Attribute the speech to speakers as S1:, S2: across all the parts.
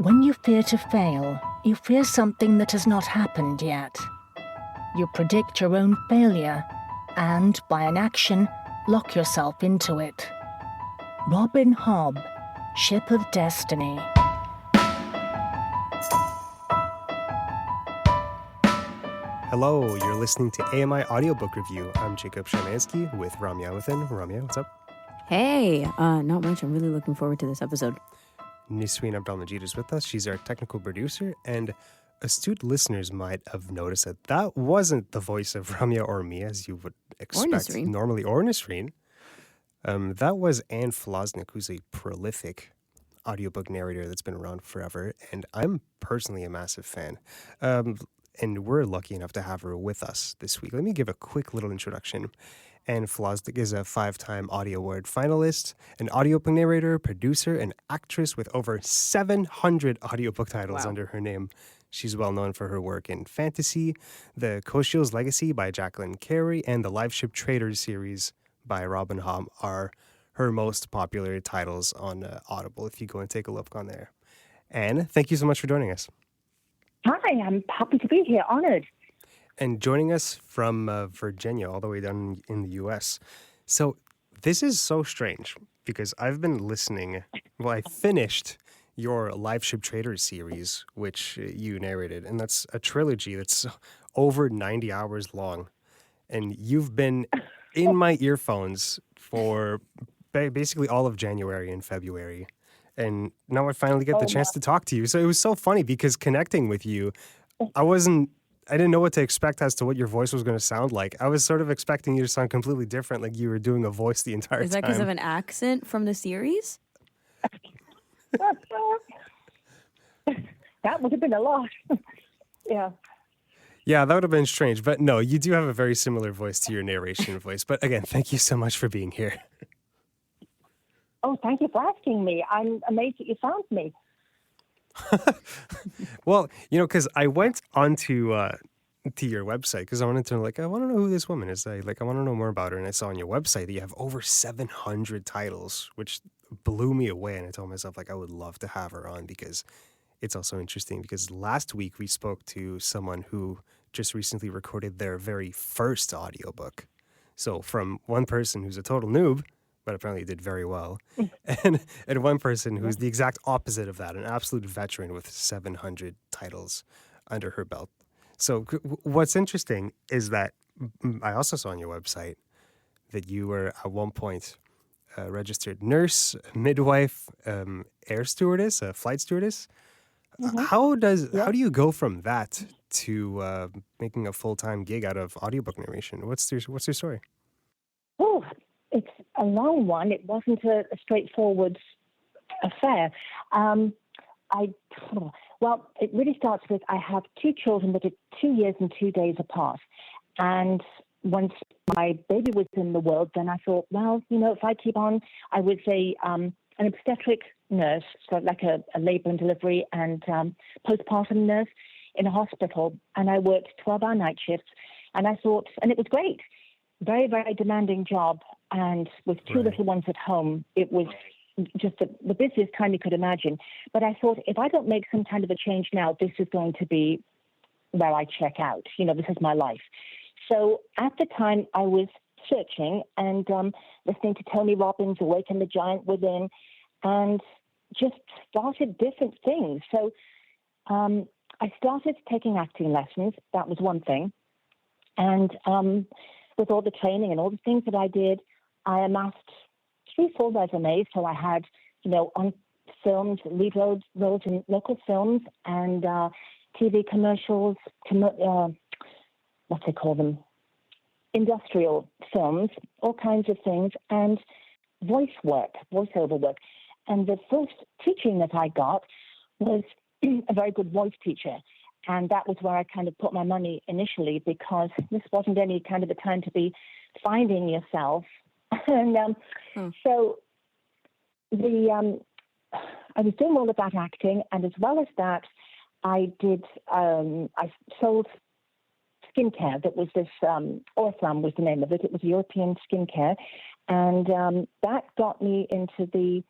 S1: When you fear to fail, you fear something that has not happened yet. You predict your own failure and, by inaction, lock yourself into it. Robin Hobb, Ship of Destiny.
S2: Hello, you're listening to AMI Audiobook Review. I'm Jacob Szymanski with Ramya Within. Ramya, what's up?
S3: Hey, not much. I'm really looking forward to this episode.
S2: Nisreen Abdalmajid is with us. She's our technical producer, and astute listeners might have noticed that that wasn't the voice of Ramya or me, as you would expect normally, or Nisreen. That was Anne Flosnik, who's a prolific audiobook narrator that's been around forever, and I'm personally a massive fan. And we're lucky enough to have her with us this week. Let me give a quick little introduction. Anne Flosnik is a 5-time Audio Award finalist, an audiobook narrator, producer, and actress with over 700 audiobook titles under her name. She's well known for her work in fantasy, The Koshiel's Legacy by Jacqueline Carey, and the Live Ship Traders series by Robin Hobb are her most popular titles on Audible, if you go and take a look on there. Anne, thank you so much for joining us.
S4: Hi, I'm happy to be here, honored.
S2: And joining us from Virginia, all the way down in the U.S. So this is so strange because I've been listening. Well, I finished your Live Ship Traders series, which you narrated, and that's a trilogy that's over 90 hours long. And you've been in my earphones for basically all of January and February. And now I finally get the chance to talk to you. So it was so funny because connecting with you, I didn't know what to expect as to what your voice was going to sound like. I was sort of expecting you to sound completely different, like you were doing a voice the entire time.
S3: Is that because of an accent from the series?
S4: That would have been a lot. Yeah.
S2: Yeah, that would have been strange. But no, you do have a very similar voice to your narration voice. But again, thank you so much for being here.
S4: Oh, thank you for asking me. I'm amazed that you found me.
S2: Well, because I went onto to your website because I wanted to I want to know who this woman is. I want to know more about her, and I saw on your website that you have over 700 titles, which blew me away. And I told myself I would love to have her on because it's also interesting. Because last week we spoke to someone who just recently recorded their very first audiobook. So from one person who's a total noob, but apparently did very well, and one person who's the exact opposite of that, an absolute veteran with 700 titles under her belt. So what's interesting is that I also saw on your website that you were at one point a registered nurse, midwife, air stewardess, a flight stewardess. Mm-hmm. How do you go from that to making a full-time gig out of audiobook narration? What's your story?
S4: Oh, it's a long one. It wasn't a straightforward affair. It really starts with I have 2 children that are 2 years and 2 days apart. And once my baby was in the world, then I thought, if I keep on, I was an obstetric nurse, so like a labor and delivery and postpartum nurse in a hospital. And I worked 12-hour night shifts. And I thought, and it was great. Very, very demanding job. And with 2 little ones at home, it was just the busiest time you could imagine. But I thought, if I don't make some kind of a change now, this is going to be where I check out. This is my life. So at the time, I was searching and listening to Tony Robbins' Awaken the Giant Within, and just started different things. So I started taking acting lessons. That was one thing. And with all the training and all the things that I did, I amassed 3 full resumes. So I had, on films, lead roles in local films and TV commercials, what they call them, industrial films, all kinds of things, and voiceover work. And the first teaching that I got was a very good voice teacher. And that was where I kind of put my money initially, because this wasn't any kind of a time to be finding yourself. And so I was doing all of that acting, and as well as that, I sold skincare. That was this, Oriflamme was the name of it. It was European skincare. And that got me into the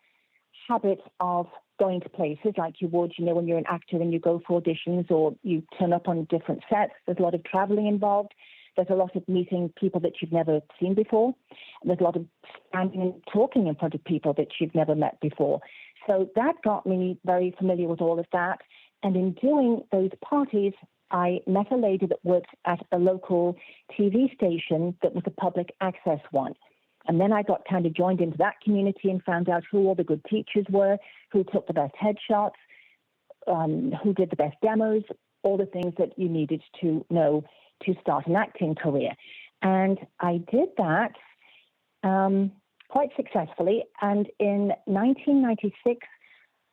S4: habit of going to places like you would, when you're an actor and you go for auditions or you turn up on different sets. There's a lot of traveling involved. There's a lot of meeting people that you've never seen before. There's a lot of standing and talking in front of people that you've never met before. So that got me very familiar with all of that. And in doing those parties, I met a lady that worked at a local TV station that was a public access one. And then I got kind of joined into that community and found out who all the good teachers were, who took the best headshots, who did the best demos, all the things that you needed to know to start an acting career. And I did that quite successfully. And in 1996,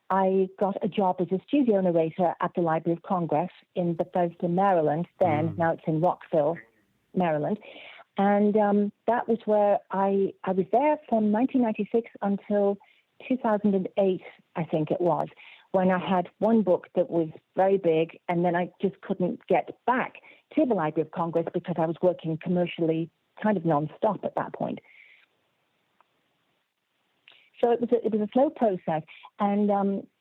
S4: I got a job as a studio narrator at the Library of Congress in Bethesda, Maryland. Now it's in Rockville, Maryland. And that was where I was there from 1996 until 2008, I think it was, when I had one book that was very big, and then I just couldn't get back to the Library of Congress because I was working commercially kind of nonstop at that point. So it was a slow process. And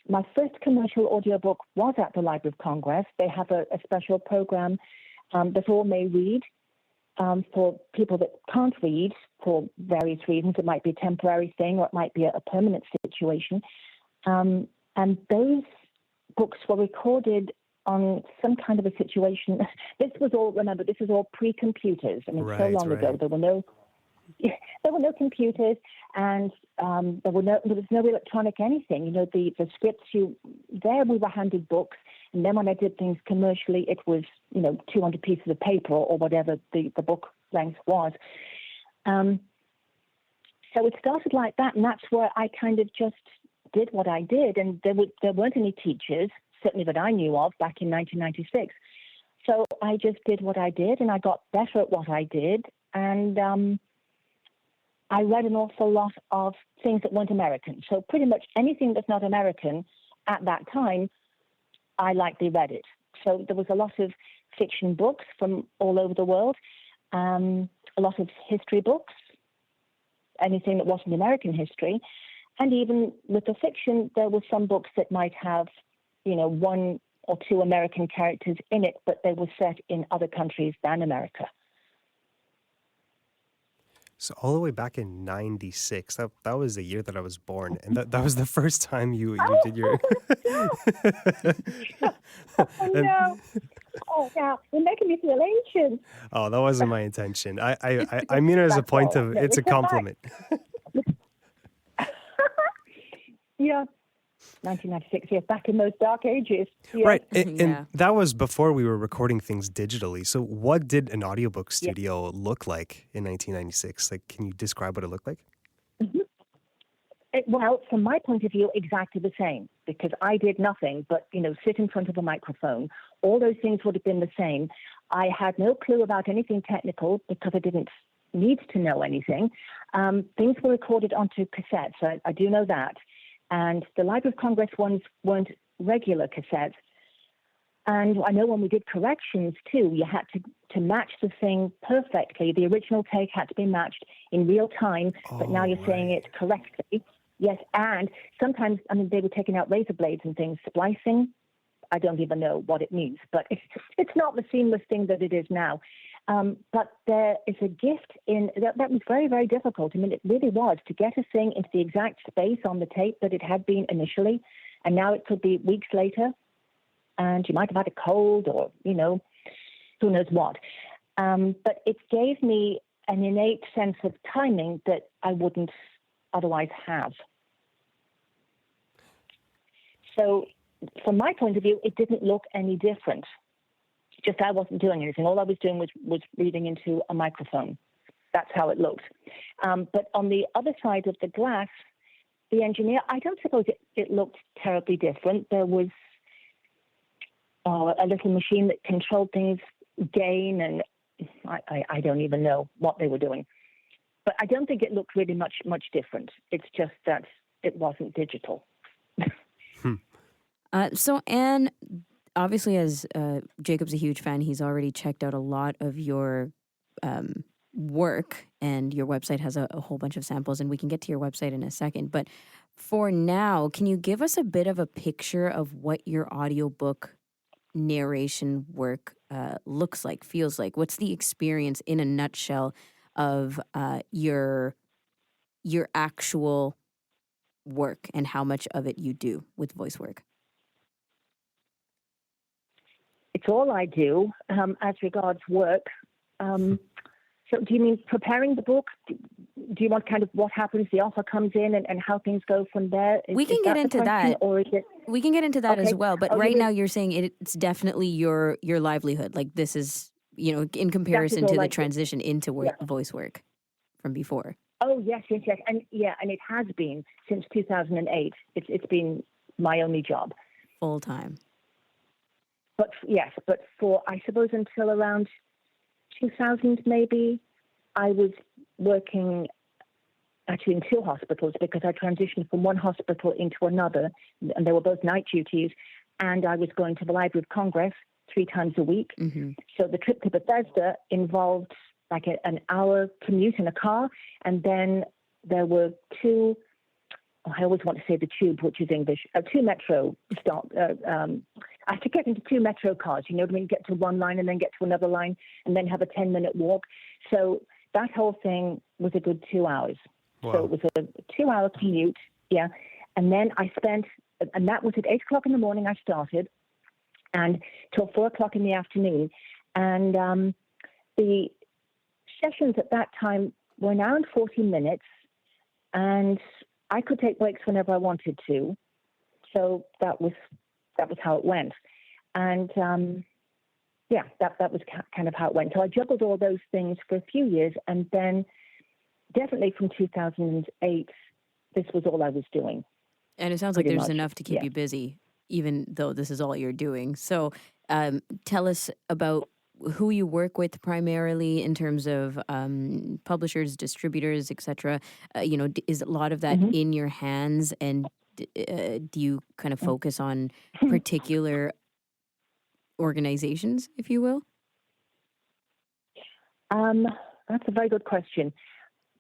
S4: my first commercial audiobook was at the Library of Congress. They have a special program that all may read for people that can't read for various reasons. It might be a temporary thing or it might be a permanent situation. And those books were recorded on some kind of a situation. This was all pre-computers. I mean, so long ago. There were no computers, and there was no electronic anything. The scripts we were handed books, and then when I did things commercially, it was 200 pieces of paper or whatever the book length was. So it started like that, and that's where I kind of just did what I did, and there weren't any teachers, certainly that I knew of, back in 1996. So I just did what I did, and I got better at what I did, and I read an awful lot of things that weren't American. So pretty much anything that's not American at that time, I likely read it. So there was a lot of fiction books from all over the world, a lot of history books, anything that wasn't American history. And even with the fiction, there were some books that might have, one or two American characters in it, but they were set in other countries than America.
S2: So all the way back in 96, that was the year that I was born. And that was the first time you did your...
S4: Oh, no. Oh, yeah. You're making me feel ancient.
S2: Oh, that wasn't my intention. I mean it as a point of... It's a compliment.
S4: Yeah. 1996, yeah, back in those dark ages. Yeah.
S2: Right, and that was before we were recording things digitally. So what did an audiobook studio look like in 1996? Like, can you describe what it looked like?
S4: Mm-hmm. Well, from my point of view, exactly the same, because I did nothing but, sit in front of a microphone. All those things would have been the same. I had no clue about anything technical because I didn't need to know anything. Things were recorded onto cassettes. I do know that. And the Library of Congress ones weren't regular cassettes. And I know when we did corrections, too, you had to match the thing perfectly. The original take had to be matched in real time, but now you're saying it correctly. Yes, and sometimes, they were taking out razor blades and things, splicing. I don't even know what it means, but it's not the seamless thing that it is now. But there is a gift in that was very, very difficult. It really was to get a thing into the exact space on the tape that it had been initially, and now it could be weeks later, and you might have had a cold or, who knows what. But it gave me an innate sense of timing that I wouldn't otherwise have. So from my point of view, it didn't look any different. Just I wasn't doing anything. All I was doing was reading into a microphone. That's how it looked. But on the other side of the glass, the engineer, I don't suppose it looked terribly different. There was a little machine that controlled things, gain, and I don't even know what they were doing. But I don't think it looked really much different. It's just that it wasn't digital.
S3: So, Anne, obviously, as Jacob's a huge fan, he's already checked out a lot of your work, and your website has a whole bunch of samples, and we can get to your website in a second. But For now, can you give us a bit of a picture of what your audiobook narration work looks like, feels like? What's the experience in a nutshell of your actual work and how much of it you do with voice work?
S4: It's all I do as regards work. So do you mean preparing the book? Do you want kind of what happens, the offer comes in and how things go from there?
S3: We can get into that.
S4: Or is it...
S3: We can get into that as
S4: Okay.
S3: well. But right now you're saying it's definitely your livelihood. Like this is, in comparison to
S4: all
S3: the
S4: I do.
S3: transition into
S4: Yeah.
S3: voice work from before.
S4: Oh, yes. And it has been since 2008. It's been my only job.
S3: Full time.
S4: But for, I suppose, until around 2000 maybe, I was working actually in two hospitals because I transitioned from one hospital into another, and they were both night duties, and I was going to the Library of Congress 3 times a week.
S3: Mm-hmm.
S4: So the trip to Bethesda involved like an hour commute in a car, and then there were two, I always want to say the tube, which is English, 2 metro stop. I had to get into 2 metro cars, when you get to one line and then get to another line and then have a 10-minute walk. So that whole thing was a good 2 hours.
S2: Wow.
S4: So it was a 2-hour commute, yeah. And then and that was at 8 o'clock in the morning I started, and till 4 o'clock in the afternoon. And the sessions at that time were an hour and 40 minutes, and I could take breaks whenever I wanted to. So that was how it went. And that was kind of how it went. So I juggled all those things for a few years, and then definitely from 2008, this was all I was doing.
S3: And it sounds like
S4: Pretty
S3: there's
S4: much,
S3: enough to keep
S4: yeah.
S3: you busy, even though this is all you're doing. So tell us about who you work with primarily in terms of publishers, distributors, etc. Is a lot of that in your hands, and do you kind of focus on particular organizations, if you will?
S4: That's a very good question,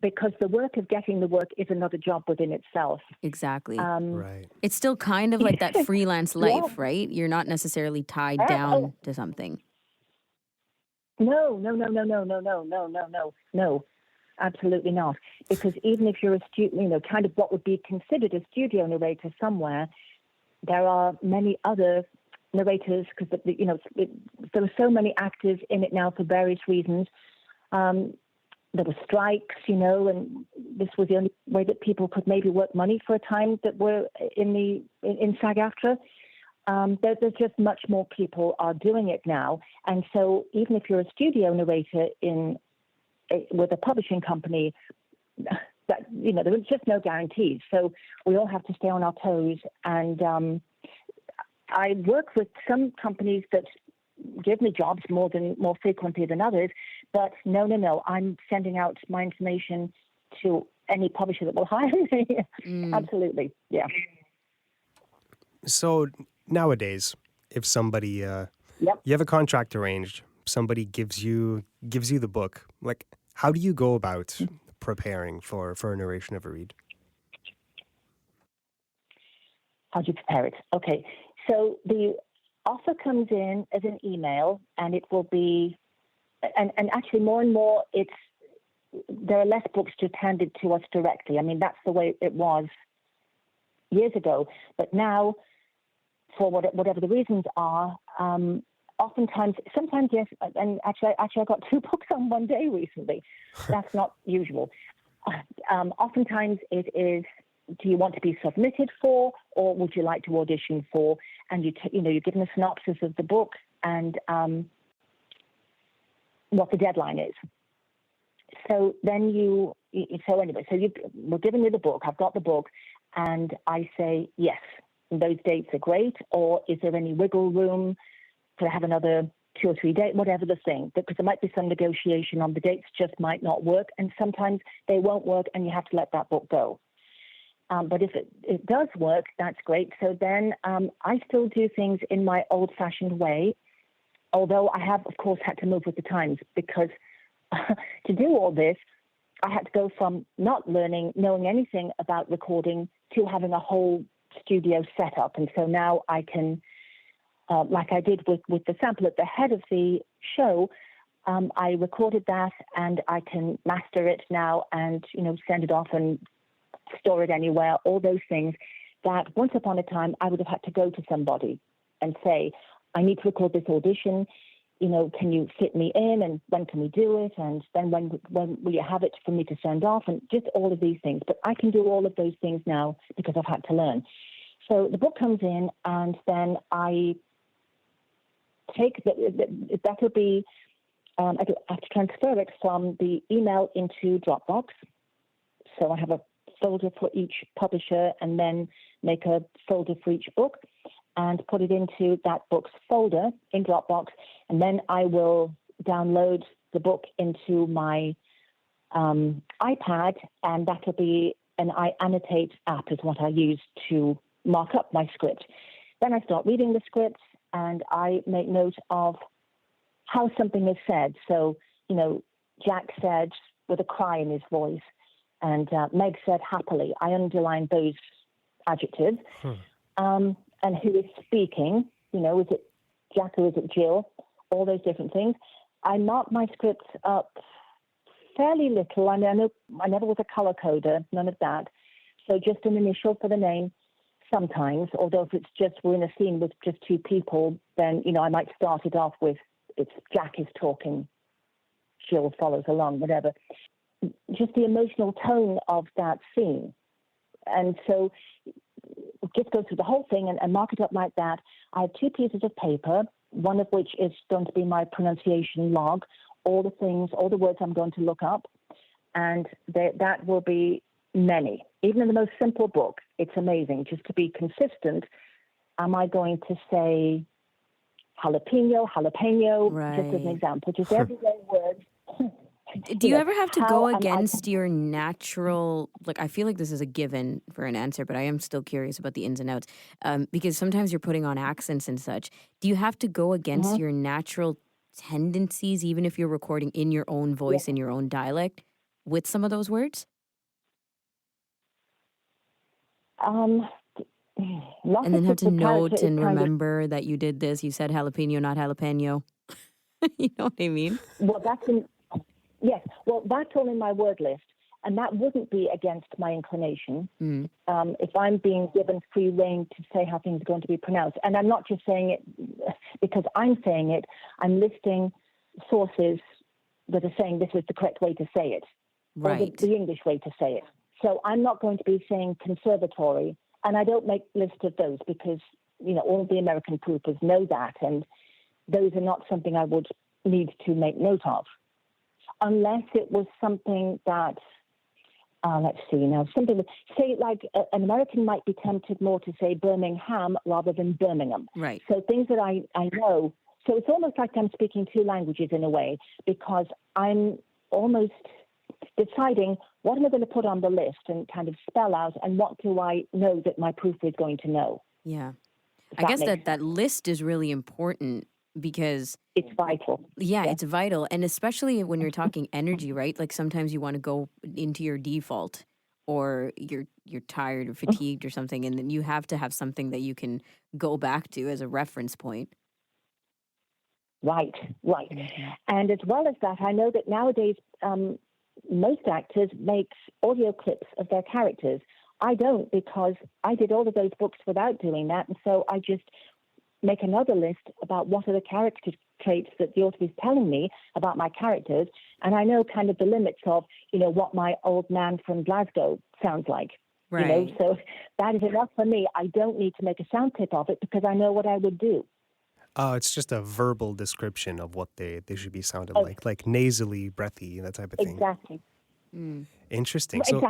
S4: because the work of getting the work is another job within itself.
S3: Exactly.
S2: Right.
S3: It's still kind of like that freelance life, right? You're not necessarily tied down to something.
S4: No, absolutely not. Because even if you're a student, kind of what would be considered a studio narrator somewhere, there are many other narrators, because there are so many actors in it now for various reasons. There were strikes, and this was the only way that people could maybe work money for a time that were in SAG-AFTRA. There's just much more people are doing it now. And so even if you're a studio narrator with a publishing company, there's just no guarantees. So we all have to stay on our toes. And I work with some companies that give me jobs more frequently than others. But no, I'm sending out my information to any publisher that will hire me. Absolutely, yeah.
S2: So nowadays, if somebody you have a contract arranged, somebody gives you the book, like how do you go about preparing for a narration of a read?
S4: How do you prepare it? Okay, so the offer comes in as an email, and it will be, and actually more and more there are less books just handed to us directly. I mean, that's the way it was years ago. But now, for whatever the reasons are, sometimes yes, and actually I got 2 books on one day recently. That's not usual. Oftentimes it is, do you want to be submitted for, or would you like to audition for? And you're given a synopsis of the book and what the deadline is. So then we're giving you the book. I've got the book, and I say yes. Those dates are great, or is there any wiggle room? Could I have another 2 or 3 dates? Whatever the thing, because there might be some negotiation on the dates, just might not work, and sometimes they won't work, and you have to let that book go. But if it does work, that's great. So then I still do things in my old-fashioned way, although I have, of course, had to move with the times, because to do all this, I had to go from not knowing anything about recording, to having a whole studio set up. And so now I can, like I did with the sample at the head of the show, I recorded that and I can master it now and, send it off and store it anywhere, all those things that once upon a time I would have had to go to somebody and say, I need to record this audition, can you fit me in and when can we do it? And then when will you have it for me to send off? And just all of these things. But I can do all of those things now because I've had to learn. So the book comes in and then I take that'll be, I have to transfer it from the email into Dropbox. So I have a folder for each publisher and then make a folder for each book and put it into that book's folder in Dropbox. And then I will download the book into my iPad, and that'll be an iAnnotate app is what I use to mark up my script. Then I start reading the script and I make note of how something is said. So, Jack said with a cry in his voice, and Meg said happily. I underline those adjectives. And who is speaking, is it Jack or is it Jill? All those different things. I mark my scripts up fairly little. I never was a color coder, none of that. So just an initial for the name sometimes, although if it's just we're in a scene with just two people, then, I might start it off with it's Jack is talking, Jill follows along, whatever. Just the emotional tone of that scene. And so just go through the whole thing and mark it up like that. I have two pieces of paper, one of which is going to be my pronunciation log, all the words I'm going to look up. And that will be many. Even in the most simple book, it's amazing. Just to be consistent, am I going to say jalapeno,
S3: right.
S4: just as an example, just everyday words.
S3: Do you ever have to go against your natural, I feel like this is a given for an answer, but I am still curious about the ins and outs, because sometimes you're putting on accents and such. Do you have to go against your natural tendencies, even if you're recording in your own voice, in your own dialect, with some of those words?
S4: And
S3: then have to note and remember that you did this. You said jalapeno, not jalapeno. You know what I mean?
S4: Well, yes. Well, that's all in my word list, and that wouldn't be against my inclination if I'm being given free rein to say how things are going to be pronounced. And I'm not just saying it because I'm saying it. I'm listing sources that are saying this is the correct way to say it,
S3: right?
S4: Or the English way to say it. So I'm not going to be saying conservatory, and I don't make lists of those because all the American poopers know that, and those are not something I would need to make note of. Unless it was something that, let's see now, something that, say like an American might be tempted more to say Birmingham rather than Birmingham.
S3: Right.
S4: So things that I know. So it's almost like I'm speaking two languages in a way because I'm almost deciding what am I going to put on the list and kind of spell out and what do I know that my proofreader is going to know.
S3: Yeah. I guess that list is really important because
S4: it's vital.
S3: Yeah, it's vital. And especially when you're talking energy, right? Like sometimes you want to go into your default or you're tired or fatigued or something, and then you have to have something that you can go back to as a reference point.
S4: Right. And as well as that, I know that nowadays most actors make audio clips of their characters. I don't, because I did all of those books without doing that, and so I just make another list about what are the character traits that the author is telling me about my characters, and I know kind of the limits of, what my old man from Glasgow sounds like.
S3: Right.
S4: So that is enough for me. I don't need to make a sound clip of it because I know what I would do.
S2: It's just a verbal description of what they should be sounding like nasally, breathy, that type of thing.
S4: Exactly.
S2: Interesting.
S4: So,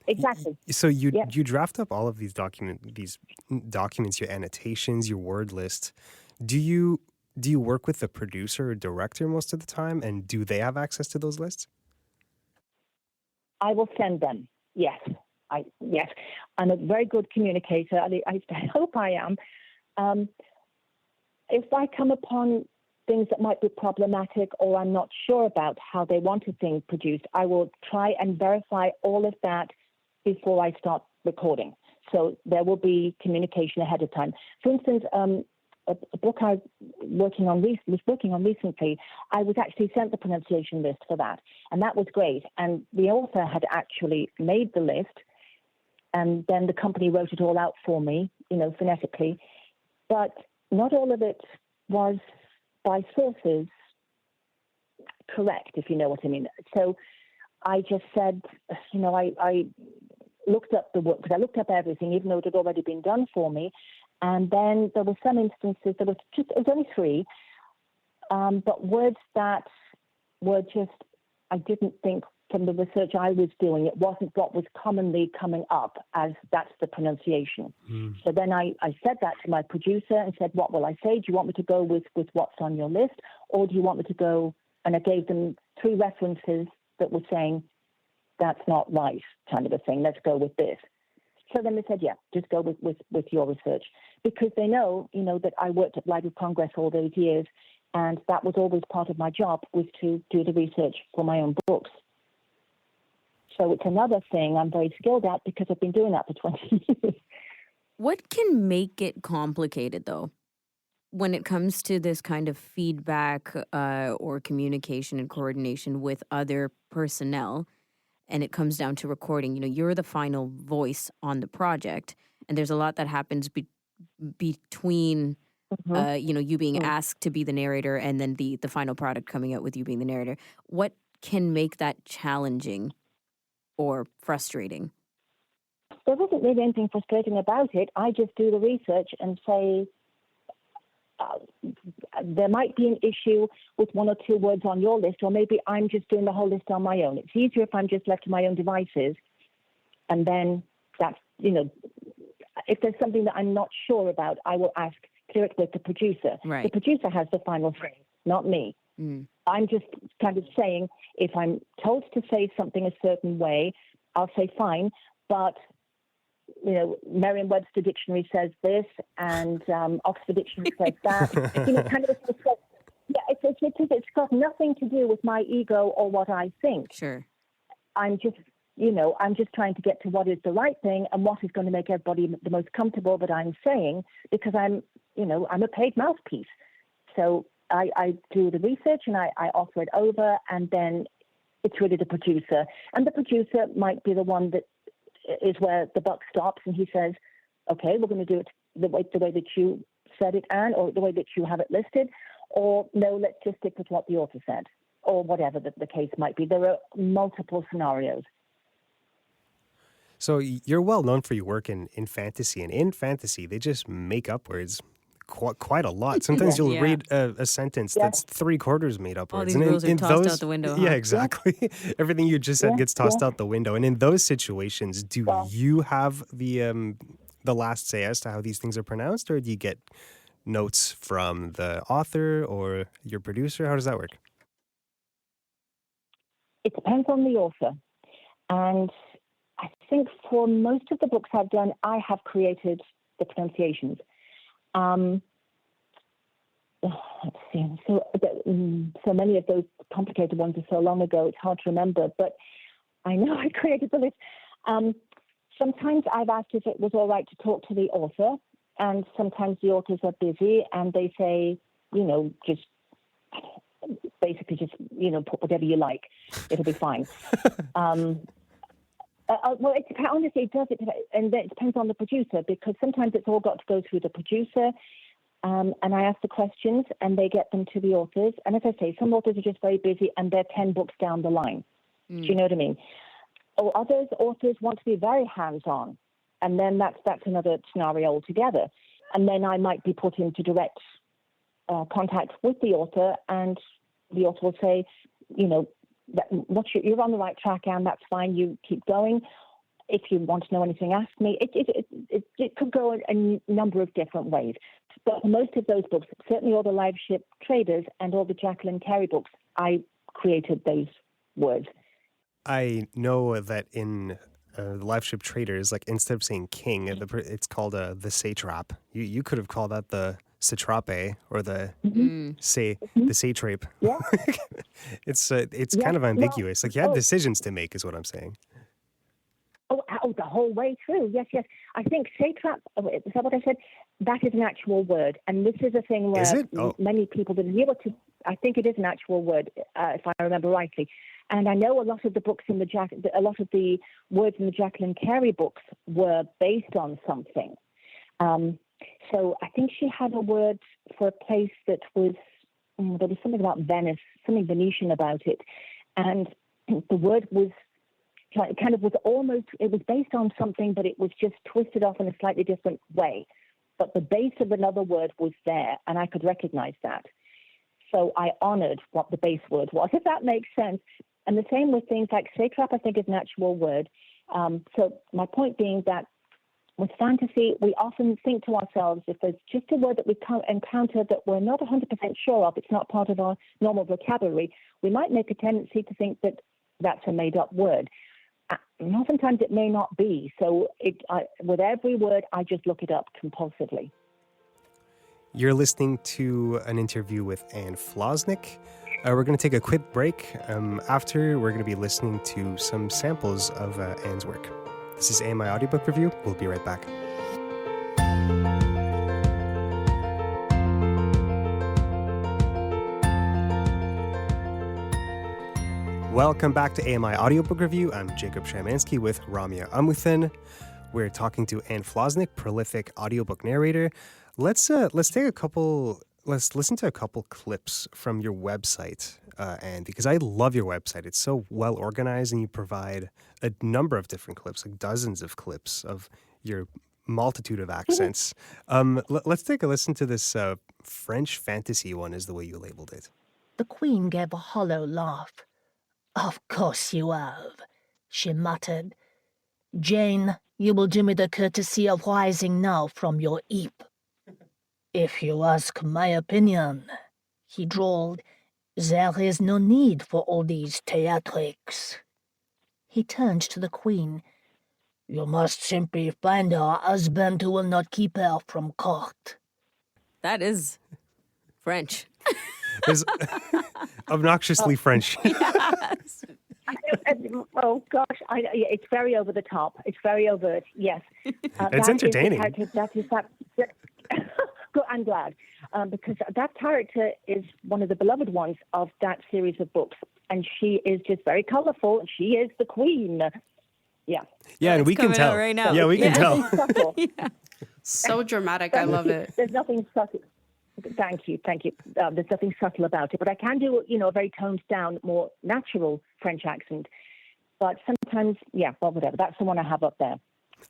S4: exactly.
S2: So you draft up all of these documents, your annotations, your word list. Do you work with the producer or director most of the time, and do they have access to those lists?
S4: I will send them. Yes. I'm a very good communicator. I hope I am. If I come upon things that might be problematic or I'm not sure about how they want a thing produced, I will try and verify all of that before I start recording. So there will be communication ahead of time. For instance, a book I was working on recently, I was actually sent the pronunciation list for that, and that was great. And the author had actually made the list, and then the company wrote it all out for me, phonetically. But not all of it was by sources correct, if you know what I mean. So I just said, I looked up the work, because I looked up everything, even though it had already been done for me. And then there were some instances, it was only 3, but words that were just, I didn't think from the research I was doing, it wasn't what was commonly coming up as that's the pronunciation. So then I said that to my producer and said, what will I say? Do you want me to go with what's on your list? Or do you want me to go, and I gave them 3 references that were saying, that's not right, kind of a thing. Let's go with this. So then they said, yeah, just go with your research. Because they know, that I worked at Library of Congress all those years, and that was always part of my job, was to do the research for my own books. So it's another thing I'm very skilled at because I've been doing that for 20 years.
S3: What can make it complicated, though, when it comes to this kind of feedback or communication and coordination with other personnel, and it comes down to recording? You're the final voice on the project, and there's a lot that happens between, you being asked to be the narrator and then the final product coming out with you being the narrator. What can make that challenging or frustrating?
S4: There wasn't really anything frustrating about it. I just do the research and say, there might be an issue with 1 or 2 words on your list, or maybe I'm just doing the whole list on my own. It's easier if I'm just left to my own devices. And then that's, if there's something that I'm not sure about, I will clear it with the producer.
S3: Right.
S4: The producer has the final say, not me. I'm just kind of saying, if I'm told to say something a certain way, I'll say fine, but Merriam-Webster Dictionary says this, and Oxford Dictionary says that. Kind of it's got nothing to do with my ego or what I think.
S3: Sure.
S4: I'm just trying to get to what is the right thing and what is going to make everybody the most comfortable that I'm saying, because I'm a paid mouthpiece. So I do the research and I offer it over, and then it's really the producer. And the producer might be the one that is where the buck stops, and he says, okay, we're going to do it the way that you said it, Anne, or the way that you have it listed, or no, let's just stick with what the author said, or whatever the case might be. There are multiple scenarios.
S2: So you're well known for your work in fantasy, and in fantasy, they just make up words quite a lot. Sometimes you'll read a sentence that's 3/4 made up words.
S3: All these rules are tossed out the window.
S2: Yeah, exactly. Everything you just said gets tossed out the window. And in those situations, do you have the last say as to how these things are pronounced, or do you get notes from the author or your producer? How does that work?
S4: It depends on the author. And I think for most of the books I've done, I have created the pronunciations. Let's see. So many of those complicated ones are so long ago, it's hard to remember. But I know I created the list. Sometimes I've asked if it was all right to talk to the author, and sometimes the authors are busy and they say, just basically just put whatever you like, it'll be fine. Well, honestly, it does. And it depends on the producer, because sometimes it's all got to go through the producer. And I ask the questions and they get them to the authors. And as I say, some authors are just very busy and they're 10 books down the line. Do you know what I mean? Or other authors want to be very hands-on. And then that's another scenario altogether. And then I might be put into direct contact with the author, and the author will say, you're on the right track, Anne, that's fine, you keep going. If you want to know anything, ask me. It could go a number of different ways. But most of those books, certainly all the Live Ship Traders and all the Jacqueline Carey books, I created those words.
S2: I know that in the Live Ship Traders, like instead of saying king, it's called the satrap. You could have called that the satrape or the the satrape.
S4: Yeah.
S2: It's kind of ambiguous. Like you had decisions to make, is what I'm saying.
S4: Oh, the whole way through. Yes, yes. I think satrap, is that what I said? That is an actual word. And this is a thing where
S2: Is it? Oh.
S4: many people didn't hear what to, I think it is an actual word, if I remember rightly. And I know a lot of the books in a lot of the words in the Jacqueline Carey books were based on something. So I think she had a word for a place that was, there was something about Venice, something Venetian about it. And the word was kind of was almost, it was based on something, but it was just twisted off in a slightly different way. But the base of another word was there, and I could recognize that. So I honored what the base word was, if that makes sense. And the same with things like satrap, I think is an actual word. So my point being that with fantasy, we often think to ourselves, if there's just a word that we encounter that we're not 100% sure of, it's not part of our normal vocabulary, we might make a tendency to think that that's a made-up word. And oftentimes it may not be. So with every word, I just look it up compulsively.
S2: You're listening to an interview with Anne Flosnik. We're going to take a quick break. After, we're going to be listening to some samples of Anne's work. This is AMI Audiobook Review. We'll be right back. Welcome back to AMI Audiobook Review. I'm Jacob Shamansky with Ramya Amuthan. We're talking to Anne Flosnik, prolific audiobook narrator. Let's listen to a couple clips from your website, Anne, because I love your website. It's so well organized, and you provide a number of different clips, like dozens of clips of your multitude of accents. Let's take a listen to this French fantasy one, is the way you labeled it.
S1: The Queen gave a hollow laugh. Of course you have, she muttered. Jane, you will do me the courtesy of rising now from your heap. If you ask my opinion, he drawled, there is no need for all these theatrics. He turned to the Queen. You must simply find her a husband who will not keep her from court.
S3: That is French.
S2: It's obnoxiously French.
S3: Yes.
S4: Oh gosh, it's very over the top. It's very overt. Yes,
S2: It's entertaining.
S4: Good, I'm glad because that character is one of the beloved ones of that series of books, and she is just very colorful. And she is the Queen. Yeah.
S2: Yeah, and we can tell
S3: right now.
S2: Yeah, we can tell.
S4: Subtle.
S5: So dramatic. I love it.
S4: There's nothing subtle. Thank you. There's nothing subtle about it, but I can do, a very toned down, more natural French accent. But sometimes, whatever. That's the one I have up there.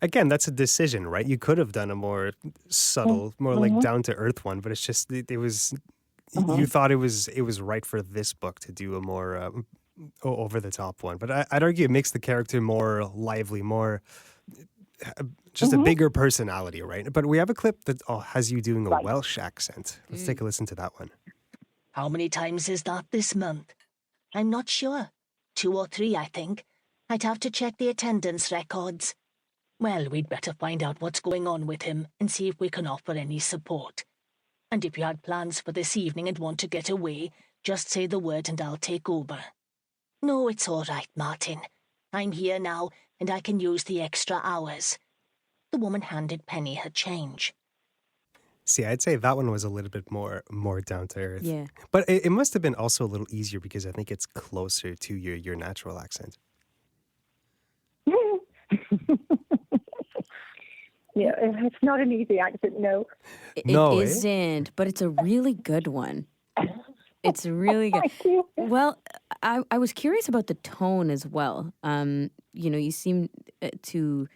S2: Again, that's a decision, right? You could have done a more subtle, more like down to earth one, but it's just it was. You thought it was right for this book to do a more over the top one, but I'd argue it makes the character more lively, more. Just a bigger personality, right? But we have a clip that has you doing a Welsh accent. Let's take a listen to that one.
S1: How many times is that this month? I'm not sure. 2 or 3, I think. I'd have to check the attendance records. Well, we'd better find out what's going on with him and see if we can offer any support. And if you had plans for this evening and want to get away, just say the word and I'll take over. No, it's all right, Martin. I'm here now, and I can use the extra hours. The woman handed Penny her change.
S2: See, I'd say that one was a little bit more down to earth.
S3: Yeah.
S2: But it must have been also a little easier because I think it's closer to your natural accent.
S4: Yeah, it's not an easy accent, no.
S3: It
S2: No,
S3: isn't, but it's a really good one. It's really good.
S4: Thank you.
S3: Well, I was curious about the tone as well. You seem to,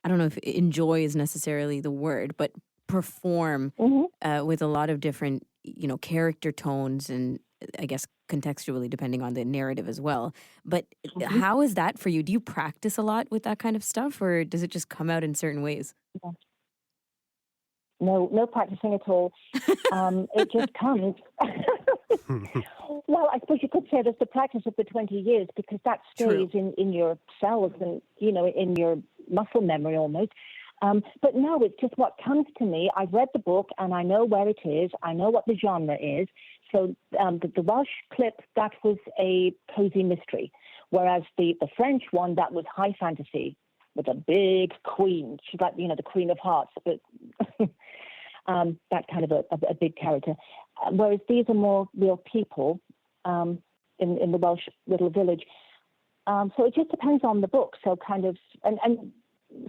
S3: I don't know if enjoy is necessarily the word, but perform with a lot of different, character tones and I guess contextually depending on the narrative as well. But how is that for you? Do you practice a lot with that kind of stuff or does it just come out in certain ways?
S4: No practicing at all. It just comes. Well, I suppose you could say there's the practice of the 20 years because that stays in your cells and, in your muscle memory almost. But no, it's just what comes to me. I've read the book and I know where it is. I know what the genre is. So the Welsh clip, that was a cozy mystery, whereas the French one, that was high fantasy. with a big queen. She's like, the Queen of Hearts, but that kind of a big character. Whereas these are more real people in the Welsh little village. So it just depends on the book. So kind of, and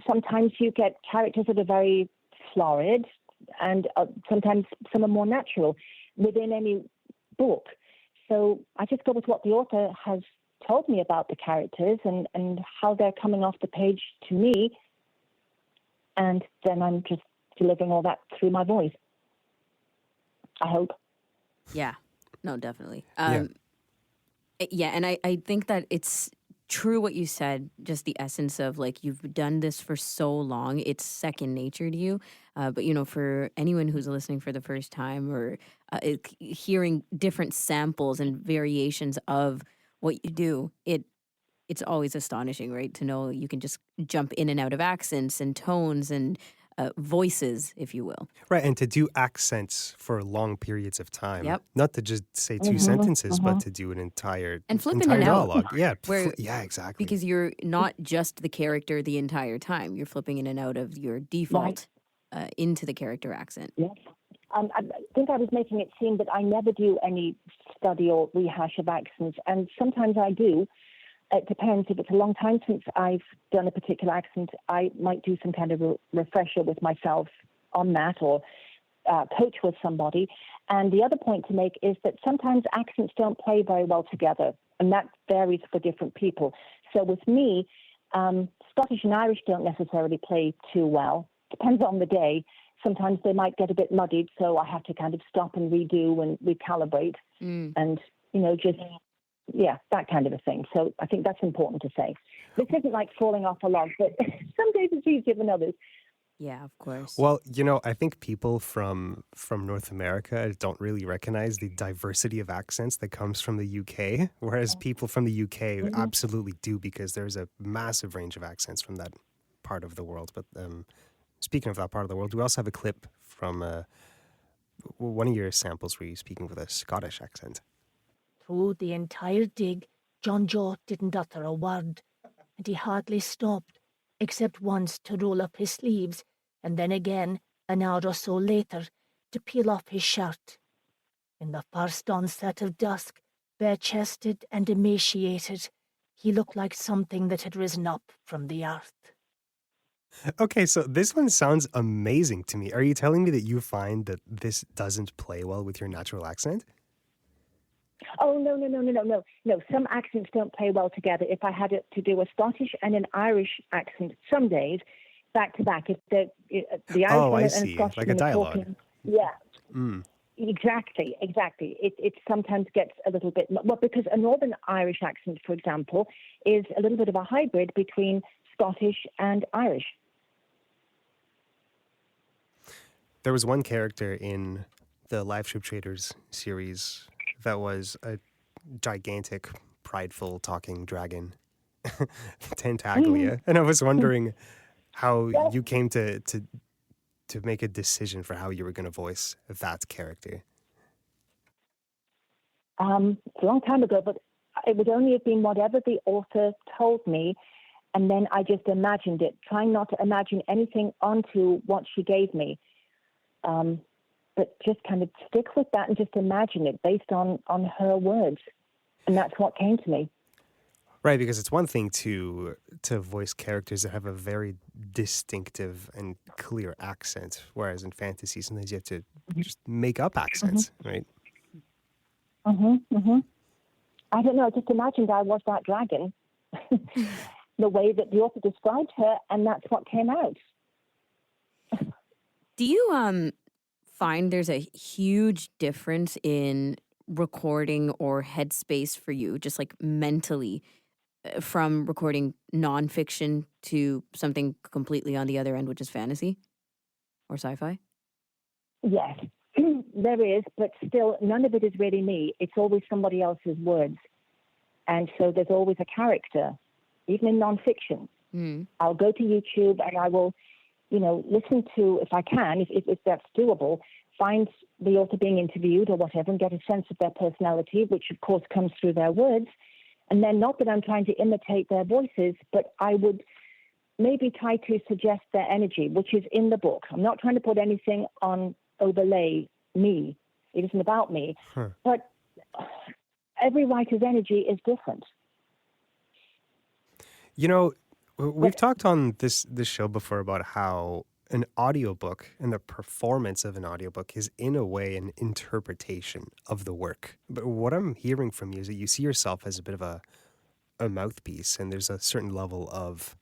S4: sometimes you get characters that are very florid, and sometimes some are more natural within any book. So I just go with what the author has told me about the characters and how they're coming off the page to me. And then I'm just delivering all that through my voice. I hope.
S3: Yeah, no, definitely.
S2: Yeah.
S3: Yeah, and I think that it's true what you said, just the essence of like you've done this for so long, it's second nature to you. But, for anyone who's listening for the first time or hearing different samples and variations of what you do, it's always astonishing, right? To know you can just jump in and out of accents and tones and voices, if you will.
S2: Right, and to do accents for long periods of time.
S3: Yep.
S2: Not to just say two sentences, but to do an entire
S3: And flip in and
S2: dialogue.
S3: out.
S2: Yeah,
S3: Where-
S2: yeah, exactly.
S3: Because you're not just the character the entire time. You're flipping in and out of your default into the character accent.
S4: Yes. I think I was making it seem that I never do any study or rehash of accents, and sometimes I do. It depends. If it's a long time since I've done a particular accent, I might do some kind of a refresher with myself on that, or coach with somebody. And the other point to make is that sometimes accents don't play very well together, and that varies for different people. So with me, Scottish and Irish don't necessarily play too well. Depends on the day. Sometimes they might get a bit muddied, so I have to kind of stop and redo and recalibrate and, just, that kind of a thing. So I think that's important to say. This isn't like falling off a log, but some days it's easier than others.
S3: Yeah, of course.
S2: Well, I think people from North America don't really recognize the diversity of accents that comes from the UK, whereas people from the UK absolutely do, because there's a massive range of accents from that part of the world. But speaking of that part of the world, we also have a clip from one of your samples where you're speaking with a Scottish accent.
S1: Through the entire dig, John Joe didn't utter a word, and he hardly stopped, except once to roll up his sleeves, and then again, an hour or so later, to peel off his shirt. In the first onset of dusk, bare-chested and emaciated, he looked like something that had risen up from the earth.
S2: Okay, so this one sounds amazing to me. Are you telling me that you find that this doesn't play well with your natural accent?
S4: Oh, no. Some accents don't play well together. If I had to do a Scottish and an Irish accent some days, back to back, if the Irish one
S2: I
S4: and
S2: see.
S4: Scottish
S2: Like
S4: one
S2: a
S4: are
S2: dialogue.
S4: talking, Exactly. It sometimes gets a little bit, because a Northern Irish accent, for example, is a little bit of a hybrid between Scottish and Irish.
S2: There was one character in the Live Ship Traders series that was a gigantic, prideful talking dragon, Tantaglia. And I was wondering how you came to make a decision for how you were going to voice that character.
S4: It's a long time ago, but it would only have been whatever the author told me, and then I just imagined it, trying not to imagine anything onto what she gave me. But just kind of stick with that and just imagine it based on her words. And that's what came to me.
S2: Right, because it's one thing to voice characters that have a very distinctive and clear accent, whereas in fantasy, sometimes you have to just make up accents, right?
S4: I don't know, I just imagined I was that dragon, the way that the author described her, and that's what came out.
S3: Do you find there's a huge difference in recording or headspace for you, just like mentally, from recording nonfiction to something completely on the other end, which is fantasy or sci-fi?
S4: Yes, there is, but still, none of it is really me. It's always somebody else's words. And so there's always a character, even in nonfiction. I'll go to YouTube and I will, listen to, if I can, if that's doable, find the author being interviewed or whatever and get a sense of their personality, which of course comes through their words. And then not that I'm trying to imitate their voices, but I would maybe try to suggest their energy, which is in the book. I'm not trying to put anything on overlay me. It isn't about me. But every writer's energy is different.
S2: You know, we've talked on this show before about how an audiobook and the performance of an audiobook is in a way an interpretation of the work. But what I'm hearing from you is that you see yourself as a bit of a mouthpiece, and there's a certain level of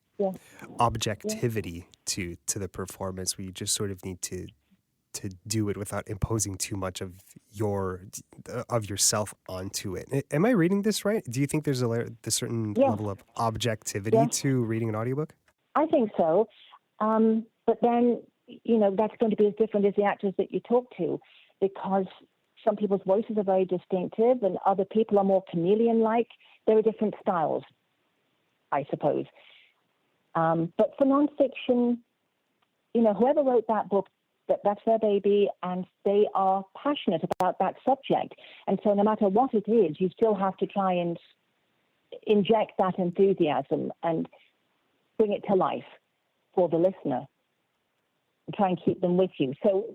S2: objectivity to the performance where you just sort of need to do it without imposing too much of yourself onto it. Am I reading this right? Do you think there's a certain level of objectivity to reading an audiobook?
S4: I think so. But then, that's going to be as different as the actors that you talk to, because some people's voices are very distinctive and other people are more chameleon-like. There are different styles, I suppose. But for nonfiction, whoever wrote that book, that's their baby, and they are passionate about that subject. And so no matter what it is, you still have to try and inject that enthusiasm and bring it to life for the listener and try and keep them with you. So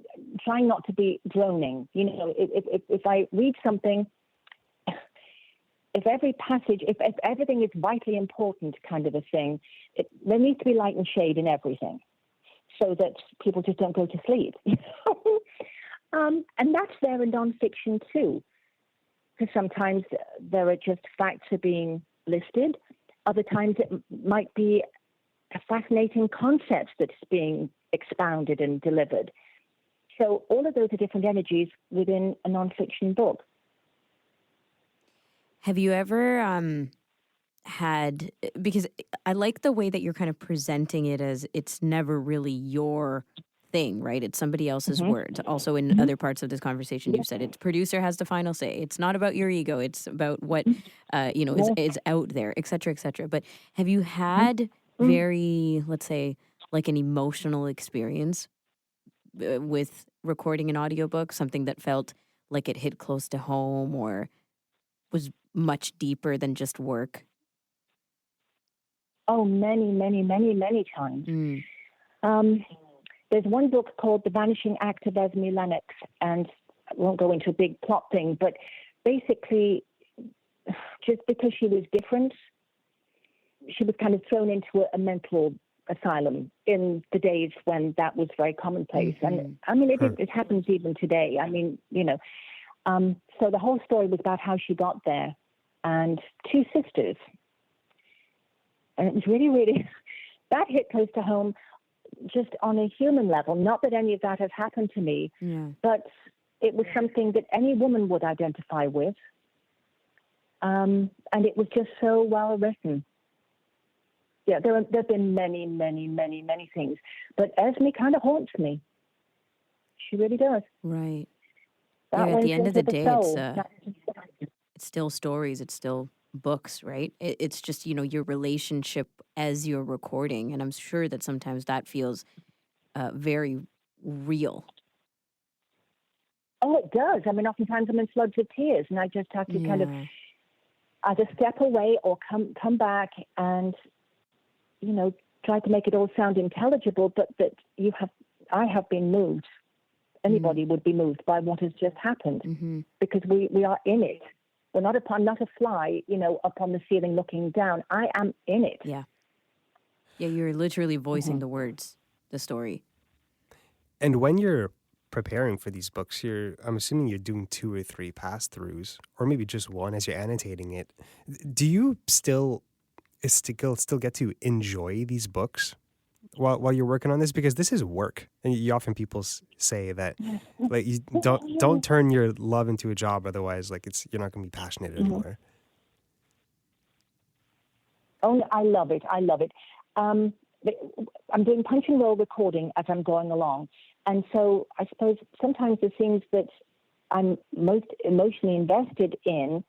S4: trying not to be droning. If I read something, if every passage, if everything is vitally important kind of a thing, there needs to be light and shade in everything, so that people just don't go to sleep. And that's there in nonfiction too, because sometimes there are just facts are being listed. Other times it might be a fascinating concept that's being expounded and delivered. So all of those are different energies within a nonfiction book.
S3: Have you ever had, because I like the way that you're kind of presenting it as it's never really your thing, right? It's somebody else's words. Also in other parts of this conversation, you've said it's producer has the final say. It's not about your ego. It's about what, is out there, et cetera, et cetera. But have you had very, let's say, like an emotional experience with recording an audiobook, something that felt like it hit close to home or was much deeper than just work?
S4: Oh, many, many, many, many times. There's one book called The Vanishing Act of Esme Lennox, and I won't go into a big plot thing, but basically, just because she was different, she was kind of thrown into a mental asylum in the days when that was very commonplace. And I mean, it happens even today. I mean, so the whole story was about how she got there, and two sisters. And it was really, really, that hit close to home just on a human level. Not that any of that has happened to me, but it was something that any woman would identify with. And it was just so well written. Yeah, there have been many, many, many, many things. But Esme kind of haunts me. She really does.
S3: Right.
S4: That
S3: at the end of the day,
S4: soul.
S3: it's still stories. It's still books, right? It's just, your relationship as you're recording. And I'm sure that sometimes that feels very real.
S4: Oh, it does. I mean, oftentimes I'm in floods of tears, and I just have to kind of either step away or come back and, try to make it all sound intelligible, but that I have been moved. Anybody would be moved by what has just happened because we are in it. We're not a fly, up on the ceiling looking down. I am in it.
S3: Yeah. Yeah, you're literally voicing the words, the story.
S2: And when you're preparing for these books, I'm assuming you're doing 2 or 3 pass-throughs, or maybe just one as you're annotating it. Do you still get to enjoy these books while you're working on this? Because this is work, and you people say that like you don't turn your love into a job, otherwise like you're not going to be passionate anymore.
S4: Oh, I love it. I'm doing punch and roll recording as I'm going along, and so I suppose sometimes the scenes that I'm most emotionally invested in,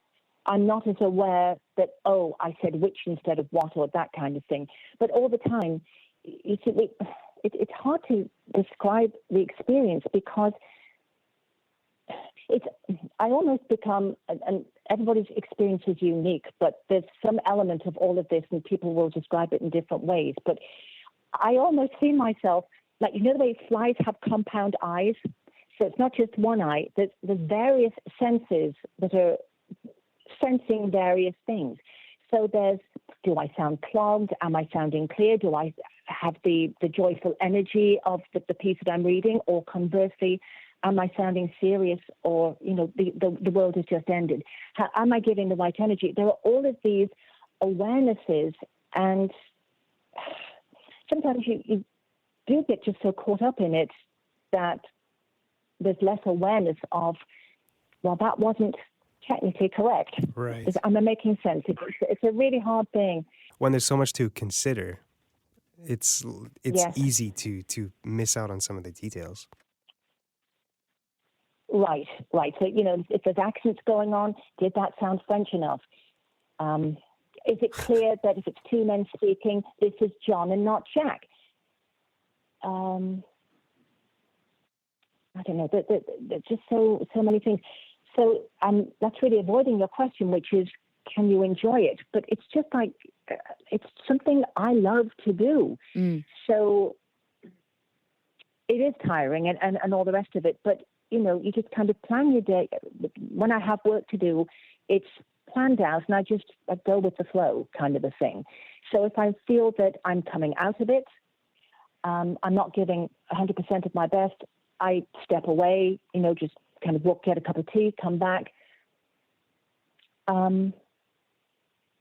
S4: I'm not as aware that, I said which instead of what, or that kind of thing. But all the time, it's hard to describe the experience because I almost become, and everybody's experience is unique, but there's some element of all of this, and people will describe it in different ways. But I almost see myself, like, the way flies have compound eyes? So it's not just one eye. There's various senses that are sensing various things. So do I sound clogged? Am I sounding clear? Do I have the joyful energy of the piece that I'm reading? Or conversely, am I sounding serious? Or, the world has just ended. Am I giving the right energy? There are all of these awarenesses, and sometimes you do get just so caught up in it that there's less awareness of, well, that wasn't technically correct.
S2: Right.
S4: Am I making sense? It's a really hard thing.
S2: When there's so much to consider, it's
S4: Yes.
S2: easy to miss out on some of the details.
S4: Right. So, if there's accents going on, did that sound French enough? Is it clear that if it's two men speaking, this is John and not Jack? I don't know. There's just so many things. So that's really avoiding your question, which is, can you enjoy it? But it's just like, it's something I love to do. So it is tiring and all the rest of it. But, you just kind of plan your day. When I have work to do, it's planned out, and I go with the flow kind of a thing. So if I feel that I'm coming out of it, I'm not giving 100% of my best, I step away, just kind of walk, get a cup of tea, come back. You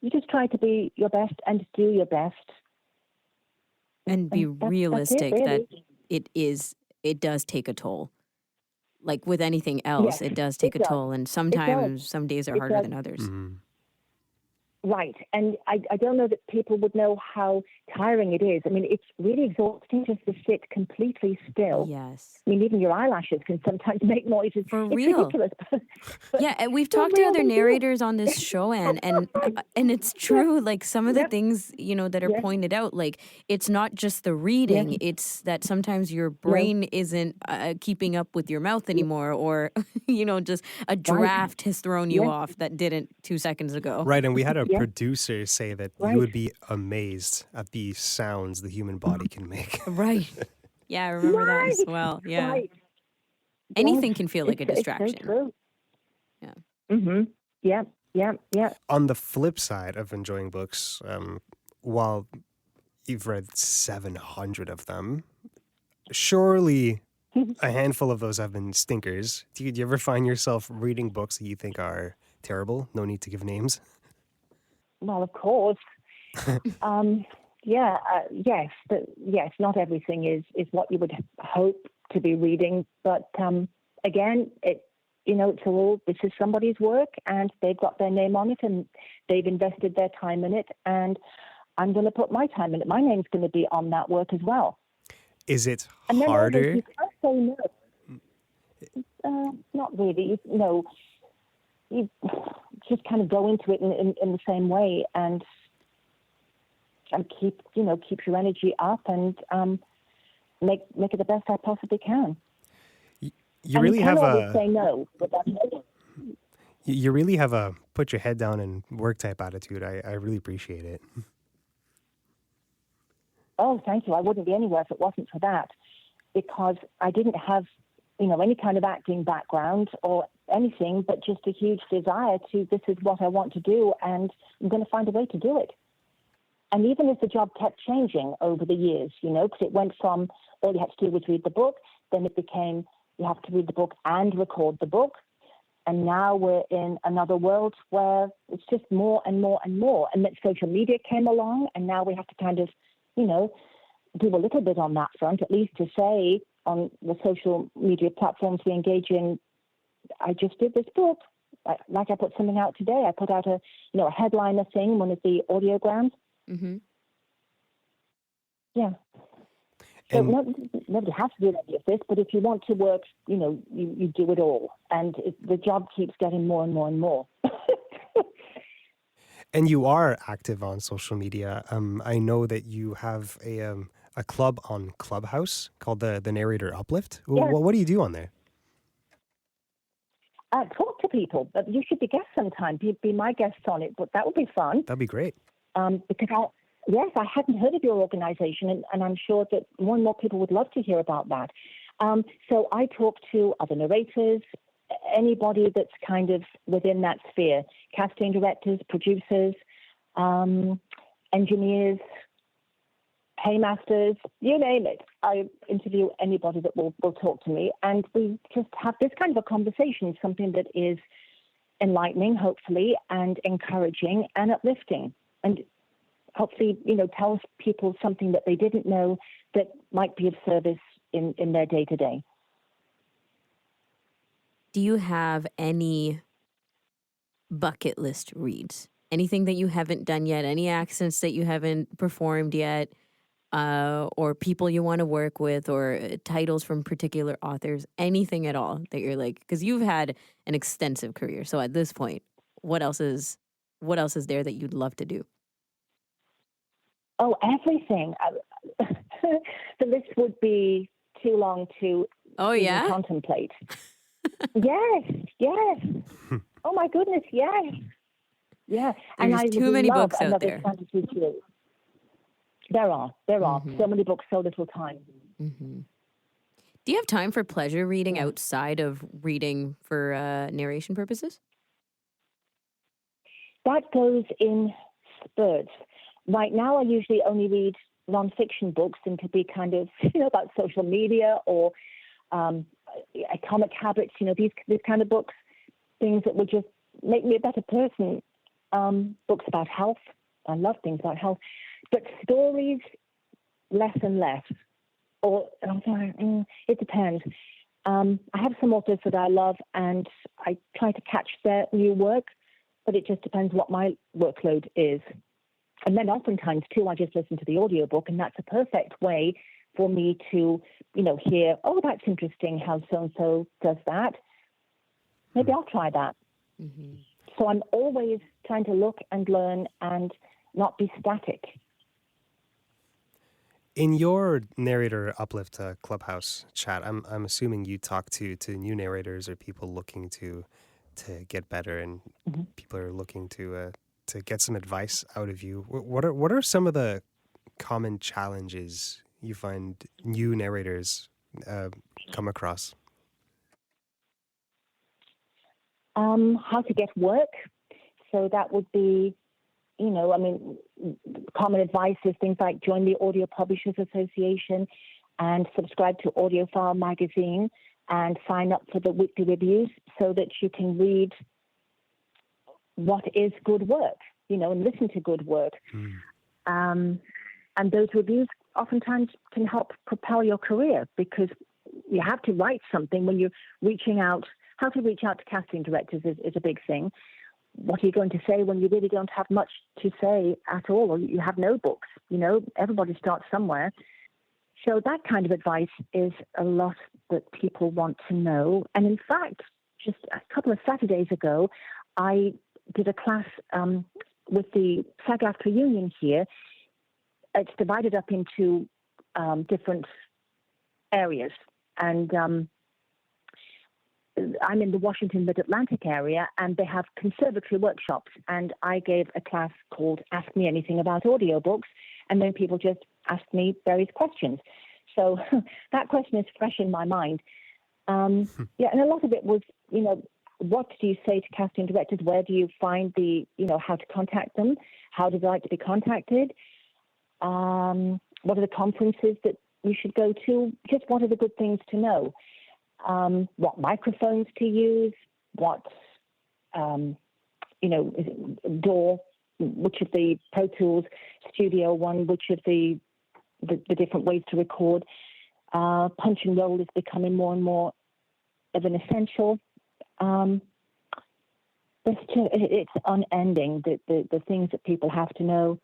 S4: just try to be your best and do your best.
S3: And be realistic
S4: really.
S3: that it does take a toll. Like with anything else,
S4: Yes,
S3: it does take a
S4: does.
S3: toll. And sometimes some days are harder than others.
S2: Mm-hmm.
S4: Right. And I don't know that people would know how tiring it is. I mean, it's really exhausting just to sit completely still.
S3: Yes.
S4: I mean, even your eyelashes can sometimes make noises.
S3: For
S4: it's
S3: real.
S4: ridiculous.
S3: Yeah, and we've
S4: For
S3: talked to
S4: real,
S3: other
S4: they do.
S3: narrators on this show, and it's true. Like some of the
S4: Yep.
S3: things that are
S4: Yes.
S3: pointed out, like it's not just the reading; it's that sometimes your brain isn't keeping up with your mouth anymore, or just a draft has thrown you
S4: Yes.
S3: off that didn't 2 seconds ago.
S2: Right, and we had a
S4: Yeah.
S2: producer say that
S4: Right.
S2: you would be amazed at the sounds the human body can make.
S3: Right. Yeah, I remember that as
S4: Right.
S3: well. Yeah.
S4: Right.
S3: Anything can feel like a
S4: It's
S3: distraction.
S4: so true.
S3: Yeah.
S4: Mm-hmm. Yeah.
S2: On the flip side of enjoying books, while you've read 700 of them, surely a handful of those have been stinkers. Do you ever find yourself reading books that you think are terrible? No need to give names.
S4: Well, of course. Yes, not everything is what you would hope to be reading. But again, it's all, this is somebody's work, and they've got their name on it, and they've invested their time in it, and I'm going to put my time in it. My name's going to be on that work as well.
S2: Is it
S4: And then
S2: harder?
S4: you can't say no. Not really. You just kind of go into it in the same way, and keep your energy up, and make it the best I possibly can.
S2: You really
S4: you
S2: have
S4: can always
S2: a
S4: say no, but that's it.
S2: you really have a put your head down and work type attitude. I really appreciate it.
S4: Oh, thank you. I wouldn't be anywhere if it wasn't for that, because I didn't have any kind of acting background or anything, but just a huge desire to, this is what I want to do, and I'm going to find a way to do it. And even as the job kept changing over the years, because it went from all you had to do was read the book, then it became you have to read the book and record the book. And now we're in another world where it's just more and more and more. And then social media came along, and now we have to kind of, do a little bit on that front, at least to say on the social media platforms we engage in, I just did this book. Like I put something out today. I put out a headliner thing, one of the audiograms.
S3: Mm-hmm.
S4: Yeah. So nobody has to do any of this, but if you want to work, you do it all. And the job keeps getting more and more and more.
S2: And you are active on social media. I know that you have a club on Clubhouse called the Narrator Uplift.
S4: Yeah.
S2: What do you do on there?
S4: Talk to people. You should be guests sometime. Be my guests on it, but that would be fun.
S2: That'd be great.
S4: Because Yes, I hadn't heard of your organization, and I'm sure that more and more people would love to hear about that. So I talk to other narrators, anybody that's kind of within that sphere, casting directors, producers, engineers, paymasters, you name it. I interview anybody that will talk to me, and we just have this kind of a conversation, something that is enlightening, hopefully, and encouraging and uplifting, and hopefully, tells people something that they didn't know that might be of service in their day-to-day.
S3: Do you have any bucket list reads? Anything that you haven't done yet? Any accents that you haven't performed yet? Or people you want to work with, or titles from particular authors? Anything at all that you're like, because you've had an extensive career. So at this point, what else is there that you'd love to do?
S4: Oh, everything. The list would be too long to even contemplate. Yes. Oh my goodness, yes. Yeah.
S3: There's
S4: and I
S3: too
S4: would
S3: many
S4: love
S3: books out
S4: another
S3: there.
S4: fantasy series. There are so many books, so little time.
S3: Mm-hmm. Do you have time for pleasure reading outside of reading for narration purposes?
S4: That goes in spurts. Right now, I usually only read nonfiction books, and could be kind of, about social media or atomic habits, these kind of books, things that would just make me a better person. Books about health. I love things about health. But stories, less and less. Or, it depends. I have some authors that I love, and I try to catch their new work, but it just depends what my workload is. And then oftentimes, too, I just listen to the audiobook, and that's a perfect way for me to, hear, oh, that's interesting how so-and-so does that. Maybe I'll try that. Mm-hmm. So I'm always trying to look and learn and not be static.
S2: In your narrator uplift clubhouse chat, I'm assuming you talk to new narrators or people looking to get better, and people are looking to get some advice out of you. What are some of the common challenges you find new narrators come across?
S4: How to get work. So that would be, common advice is things like join the Audio Publishers Association and subscribe to Audiophile magazine and sign up for the weekly reviews so that you can read what is good work, and listen to good work. And those reviews oftentimes can help propel your career, because you have to write something when you're reaching out. How to reach out to casting directors is a big thing. What are you going to say when you really don't have much to say at all, or you have no books? Everybody starts somewhere. So that kind of advice is a lot that people want to know. And in fact, just a couple of Saturdays ago, I did a class with the SAG-AFTRA union here. It's divided up into different areas. And I'm in the Washington Mid-Atlantic area, and they have conservatory workshops. And I gave a class called Ask Me Anything About Audiobooks, and then people just asked me various questions. So that question is fresh in my mind. And a lot of it was, what do you say to casting directors? Where do you find how to contact them? How do they like to be contacted? What are the conferences that you should go to? Just what are the good things to know? What microphones to use, what, DAW, which of the Pro Tools, Studio One, which of the different ways to record. Punch and roll is becoming more and more of an essential. It's unending, the things that people have to know.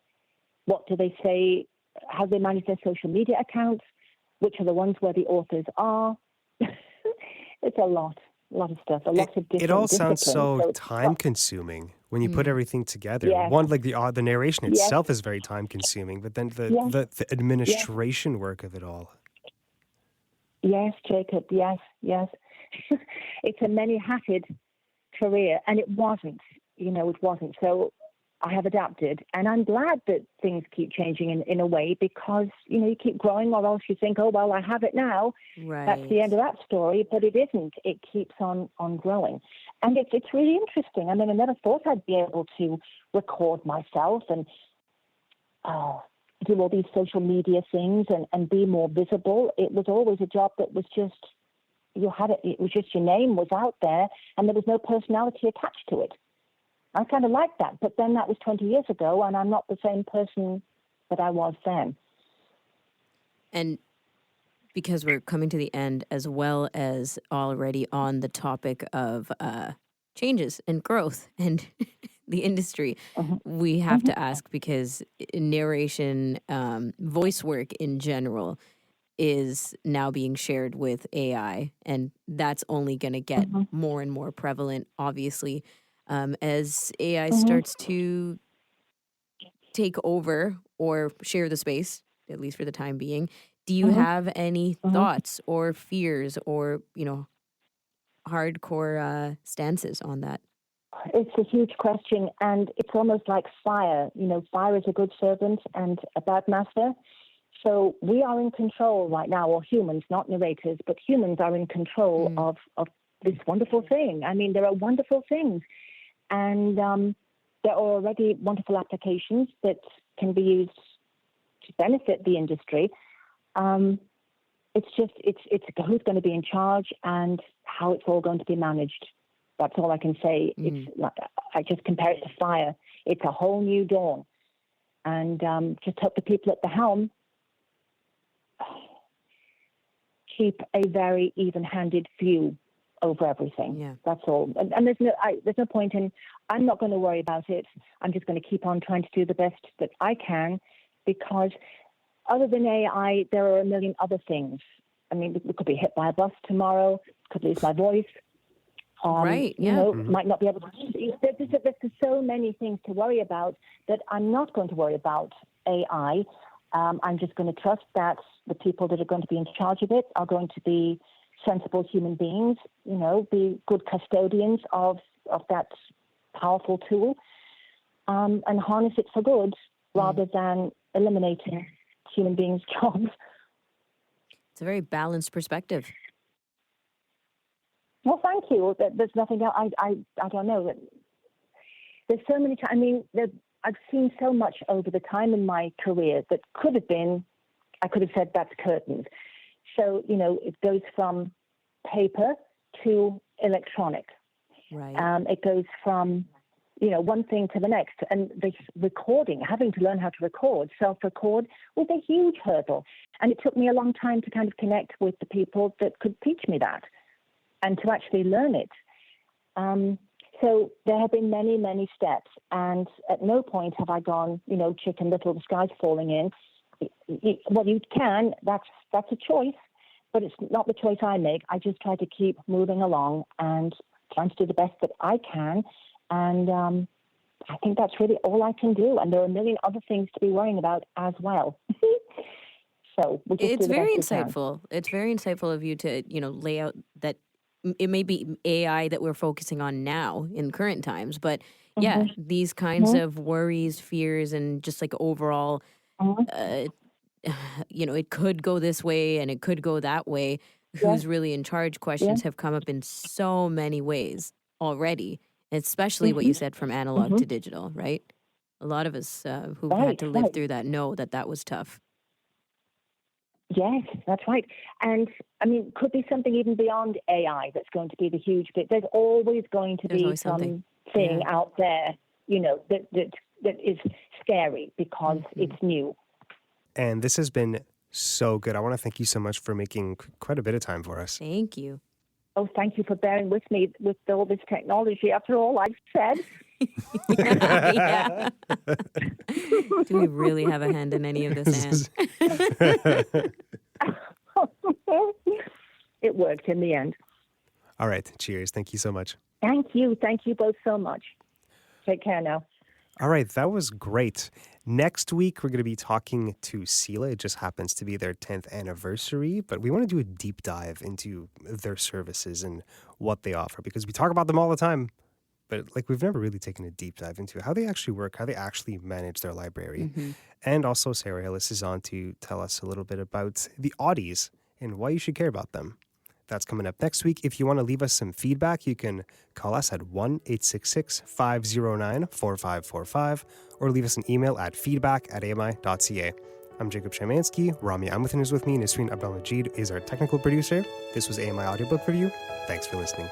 S4: What do they say? How do they manage their social media accounts? Which are the ones where the authors are? It's a lot of stuff, a lot of different.
S2: It all sounds so
S4: so
S2: time-consuming when you put everything together.
S4: Yes.
S2: One, like the narration itself is very time-consuming, but then the administration work of it all.
S4: Yes, Jacob. Yes. It's a many-hatted career, and it wasn't. It wasn't. So I have adapted, and I'm glad that things keep changing in a way, because, you keep growing, or else you think, oh, well, I have it now.
S3: Right.
S4: That's the end of that story, but it isn't. It keeps on growing. And it's really interesting. I mean, I never thought I'd be able to record myself and do all these social media things and be more visible. It was always a job that was just, you had it. It was just your name was out there, and there was no personality attached to it. I kind of like that, but then that was 20 years ago, and I'm not the same person that I was then.
S3: And because we're coming to the end, as well as already on the topic of changes and growth and the industry, we have to ask, because narration, voice work in general, is now being shared with AI, and that's only going to get more and more prevalent, obviously, as AI starts to take over or share the space, at least for the time being. Do you have any thoughts or fears or, hardcore stances on that?
S4: It's a huge question, and it's almost like fire. Fire is a good servant and a bad master. So we are in control right now, or humans, not narrators, but humans are in control of this wonderful thing. I mean, there are wonderful things, and there are already wonderful applications that can be used to benefit the industry. It's just, it's who's going to be in charge and how it's all going to be managed. That's all I can say. It's like, I just compare it to fire. It's a whole new dawn, and just hope the people at the helm keep a very even-handed view over everything.
S3: Yeah.
S4: That's all. And there's no point in. I'm not going to worry about it. I'm just going to keep on trying to do the best that I can, because other than AI, there are a million other things. I mean, we could be hit by a bus tomorrow. Could lose my voice.
S3: Right. Yeah.
S4: Might not be able to. There's so many things to worry about that I'm not going to worry about AI. I'm just going to trust that the people that are going to be in charge of it are going to be sensible human beings, be good custodians of that powerful tool, and harness it for good rather than eliminating human beings' jobs.
S3: It's a very balanced perspective.
S4: Well, thank you. There's nothing else. I don't know. There's so many times. I mean, I've seen so much over the time in my career that could have been, I could have said that's curtains. So, it goes from paper to electronic.
S3: Right.
S4: It goes from, one thing to the next. And this recording, having to learn how to record, self-record, was a huge hurdle. And it took me a long time to kind of connect with the people that could teach me that and to actually learn it. So there have been many, many steps, and at no point have I gone, Chicken Little, the sky's falling in. Well, you can, that's a choice, but it's not the choice I make. I just try to keep moving along and trying to do the best that I can, and I think that's really all I can do, and there are a million other things to be worrying about as well. So we just
S3: It's
S4: do the
S3: very
S4: best we can.
S3: insightful. It's very insightful of you to, lay out that it may be AI that we're focusing on now in current times, but yeah, these kinds of worries, fears, and just like overall, it could go this way and it could go that way. Who's really in charge? Questions have come up in so many ways already, especially what you said from analog to digital, right? A lot of us who've had to live through that know that was tough.
S4: Yes, that's right. And I mean, could be something even beyond AI that's going to be the huge bit. There's always going to be something out there, that is scary because it's new.
S2: And this has been so good. I want to thank you so much for making quite a bit of time for us.
S3: Thank you.
S4: Oh, thank you for bearing with me with all this technology after all I've said.
S3: Yeah. Do we really have a hand in any of this, Anne?
S4: It worked in the end.
S2: All right. Cheers. Thank you so much.
S4: Thank you. Thank you both so much. Take care now.
S2: All right. That was great. Next week, we're going to be talking to Sela. It just happens to be their 10th anniversary, but we want to do a deep dive into their services and what they offer because we talk about them all the time. but like we've never really taken a deep dive into how they actually work, how they actually manage their library.
S3: Mm-hmm.
S2: And also Sarah Hillis is on to tell us a little bit about the Audies and why you should care about them. That's coming up next week. If you want to leave us some feedback, you can call us at 1-866-509-4545 or leave us an email at feedback@ami.ca. I'm Jacob Szymanski. Rami Amathan is with me. Nisreen Abdelmajid is our technical producer. This was AMI Audiobook Review. Thanks for listening.